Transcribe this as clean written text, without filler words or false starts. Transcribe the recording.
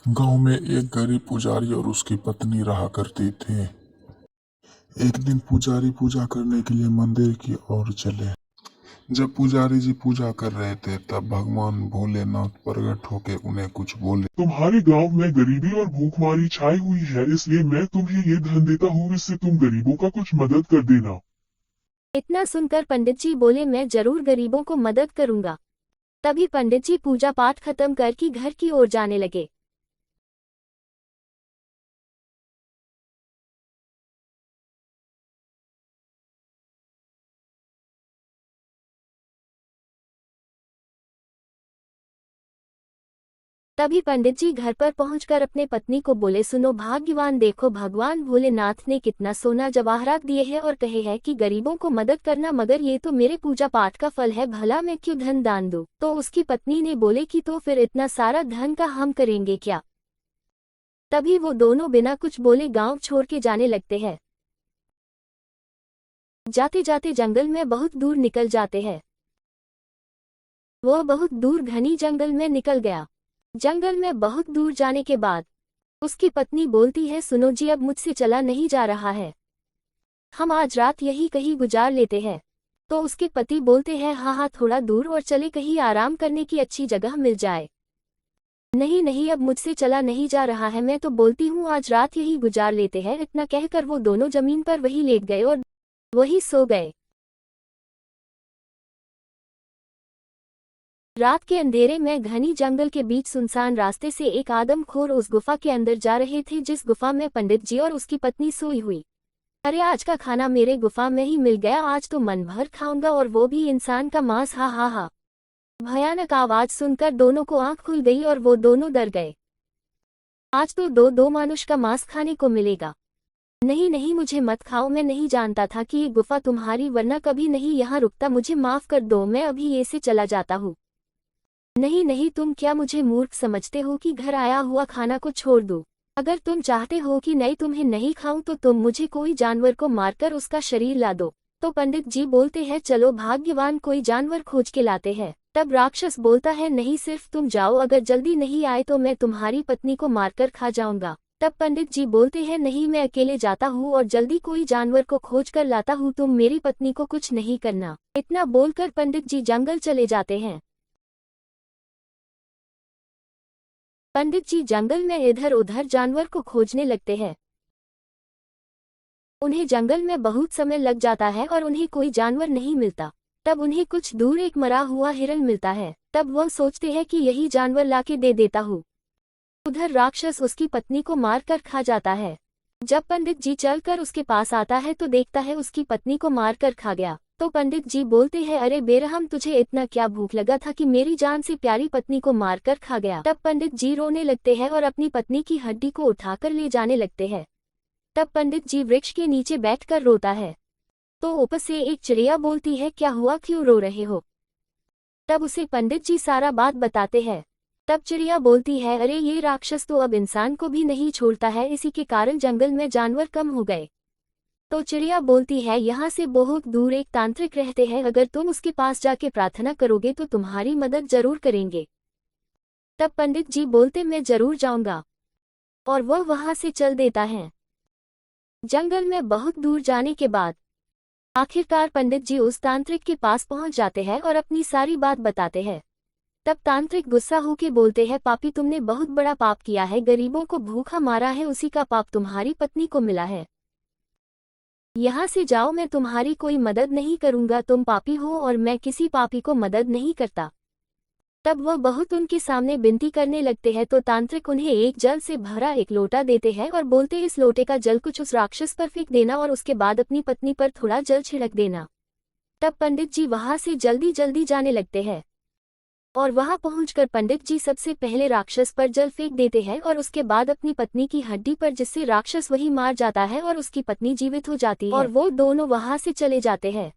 गांव में एक गरीब पुजारी और उसकी पत्नी रहा करती थे। एक दिन पुजारी पूजा करने के लिए मंदिर की ओर चले। जब पुजारी जी पूजा कर रहे थे तब भगवान भोलेनाथ प्रकट होके उन्हें कुछ बोले। तुम्हारे गांव में गरीबी और भूखमरी छाई हुई है, इसलिए मैं तुम्हें ये धन देता हूँ, इससे तुम गरीबों का कुछ मदद कर देना। इतना सुनकर पंडित जी बोले, मैं जरूर गरीबों को मदद करूंगा। तभी पंडित जी पूजा पाठ खत्म करके घर की ओर जाने लगे। तभी पंडित जी घर पर पहुंचकर अपने पत्नी को बोले, सुनो भाग्यवान, देखो भगवान भोलेनाथ ने कितना सोना जवाहरात दिए हैं और कहे है कि गरीबों को मदद करना, मगर ये तो मेरे पूजा पाठ का फल है, भला मैं क्यों धन दान दूं। तो उसकी पत्नी ने बोले कि तो फिर इतना सारा धन का हम करेंगे क्या। तभी वो दोनों बिना कुछ बोले गांव छोड़ के जाने लगते हैं। जाते जाते जंगल में बहुत दूर निकल जाते हैं। वह बहुत दूर घनी जंगल में निकल गया। जंगल में बहुत दूर जाने के बाद उसकी पत्नी बोलती है, सुनो जी, अब मुझसे चला नहीं जा रहा है, हम आज रात यही कहीं गुजार लेते हैं। तो उसके पति बोलते हैं, हाँ हाँ, थोड़ा दूर और चले, कहीं आराम करने की अच्छी जगह मिल जाए। नहीं नहीं, अब मुझसे चला नहीं जा रहा है, मैं तो बोलती हूँ आज रात यही गुजार लेते हैं। इतना कहकर वो दोनों जमीन पर वही लेट गए और वही सो गए। रात के अंधेरे में घनी जंगल के बीच सुनसान रास्ते से एक आदमखोर उस गुफा के अंदर जा रहे थे, जिस गुफा में पंडित जी और उसकी पत्नी सोई हुई। अरे, आज का खाना मेरे गुफा में ही मिल गया, आज तो मन भर खाऊंगा, और वो भी इंसान का मांस, हा हा हा। भयानक आवाज सुनकर दोनों को आंख खुल गई और वो दोनों डर गए। आज तो दो दो मानुष का मांस खाने को मिलेगा। नहीं नहीं, मुझे मत खाओ, मैं नहीं जानता था कि ये गुफा तुम्हारी, वरना कभी नहीं यहाँ रुकता, मुझे माफ कर दो, मैं अभी ये से चला जाता हूँ। नहीं नहीं, तुम क्या मुझे मूर्ख समझते हो कि घर आया हुआ खाना को छोड़ दूं? अगर तुम चाहते हो कि नहीं तुम्हें नहीं खाऊं तो तुम मुझे कोई जानवर को मारकर उसका शरीर ला दो। तो पंडित जी बोलते हैं, चलो भाग्यवान, कोई जानवर खोज के लाते हैं। तब राक्षस बोलता है, नहीं, सिर्फ तुम जाओ, अगर जल्दी नहीं आए तो मैं तुम्हारी पत्नी को मारकर खा जाऊंगा। तब पंडित जी बोलते हैं, नहीं, मैं अकेले जाता हूँ और जल्दी कोई जानवर को खोज कर लाता हूँ, तुम मेरी पत्नी को कुछ नहीं करना। इतना बोलकर पंडित जी जंगल चले जाते हैं। पंडित जी जंगल में इधर उधर जानवर को खोजने लगते हैं। उन्हें जंगल में बहुत समय लग जाता है और उन्हें कोई जानवर नहीं मिलता। तब उन्हें कुछ दूर एक मरा हुआ हिरन मिलता है। तब वह सोचते हैं कि यही जानवर लाके दे देता हूँ। उधर राक्षस उसकी पत्नी को मार कर खा जाता है। जब पंडित जी चलकर उसके पास आता है तो देखता है उसकी पत्नी को मार कर खा गया। तो पंडित जी बोलते हैं, अरे बेरहम, तुझे इतना क्या भूख लगा था कि मेरी जान से प्यारी पत्नी को मारकर खा गया। तब पंडित जी रोने लगते हैं और अपनी पत्नी की हड्डी को उठाकर ले जाने लगते हैं। तब पंडित जी वृक्ष के नीचे बैठकर रोता है। तो ऊपर से एक चिड़िया बोलती है, क्या हुआ, क्यों रो रहे हो? तब उसे पंडित जी सारा बात बताते हैं। तब चिड़िया बोलती है, अरे ये राक्षस तो अब इंसान को भी नहीं छोड़ता है, इसी के कारण जंगल में जानवर कम हो गए। तो चिड़िया बोलती है, यहाँ से बहुत दूर एक तांत्रिक रहते हैं, अगर तुम उसके पास जाके प्रार्थना करोगे तो तुम्हारी मदद जरूर करेंगे। तब पंडित जी बोलते, मैं जरूर जाऊंगा, और वह वहां से चल देता है। जंगल में बहुत दूर जाने के बाद आखिरकार पंडित जी उस तांत्रिक के पास पहुंच जाते हैं और अपनी सारी बात बताते हैं। तब तांत्रिक गुस्सा होके बोलते हैं, पापी, तुमने बहुत बड़ा पाप किया है, गरीबों को भूखा मारा है, उसी का पाप तुम्हारी पत्नी को मिला है। यहाँ से जाओ, मैं तुम्हारी कोई मदद नहीं करूंगा, तुम पापी हो और मैं किसी पापी को मदद नहीं करता। तब वह बहुत उनके सामने विनती करने लगते हैं। तो तांत्रिक उन्हें एक जल से भरा एक लोटा देते हैं और बोलते, इस लोटे का जल कुछ उस राक्षस पर फेंक देना और उसके बाद अपनी पत्नी पर थोड़ा जल छिड़क देना। तब पंडित जी वहां से जल्दी जल्दी जाने लगते हैं और वहां पहुंचकर पंडित जी सबसे पहले राक्षस पर जल फेंक देते हैं और उसके बाद अपनी पत्नी की हड्डी पर, जिससे राक्षस वही मार जाता है और उसकी पत्नी जीवित हो जाती है और वो दोनों वहां से चले जाते हैं।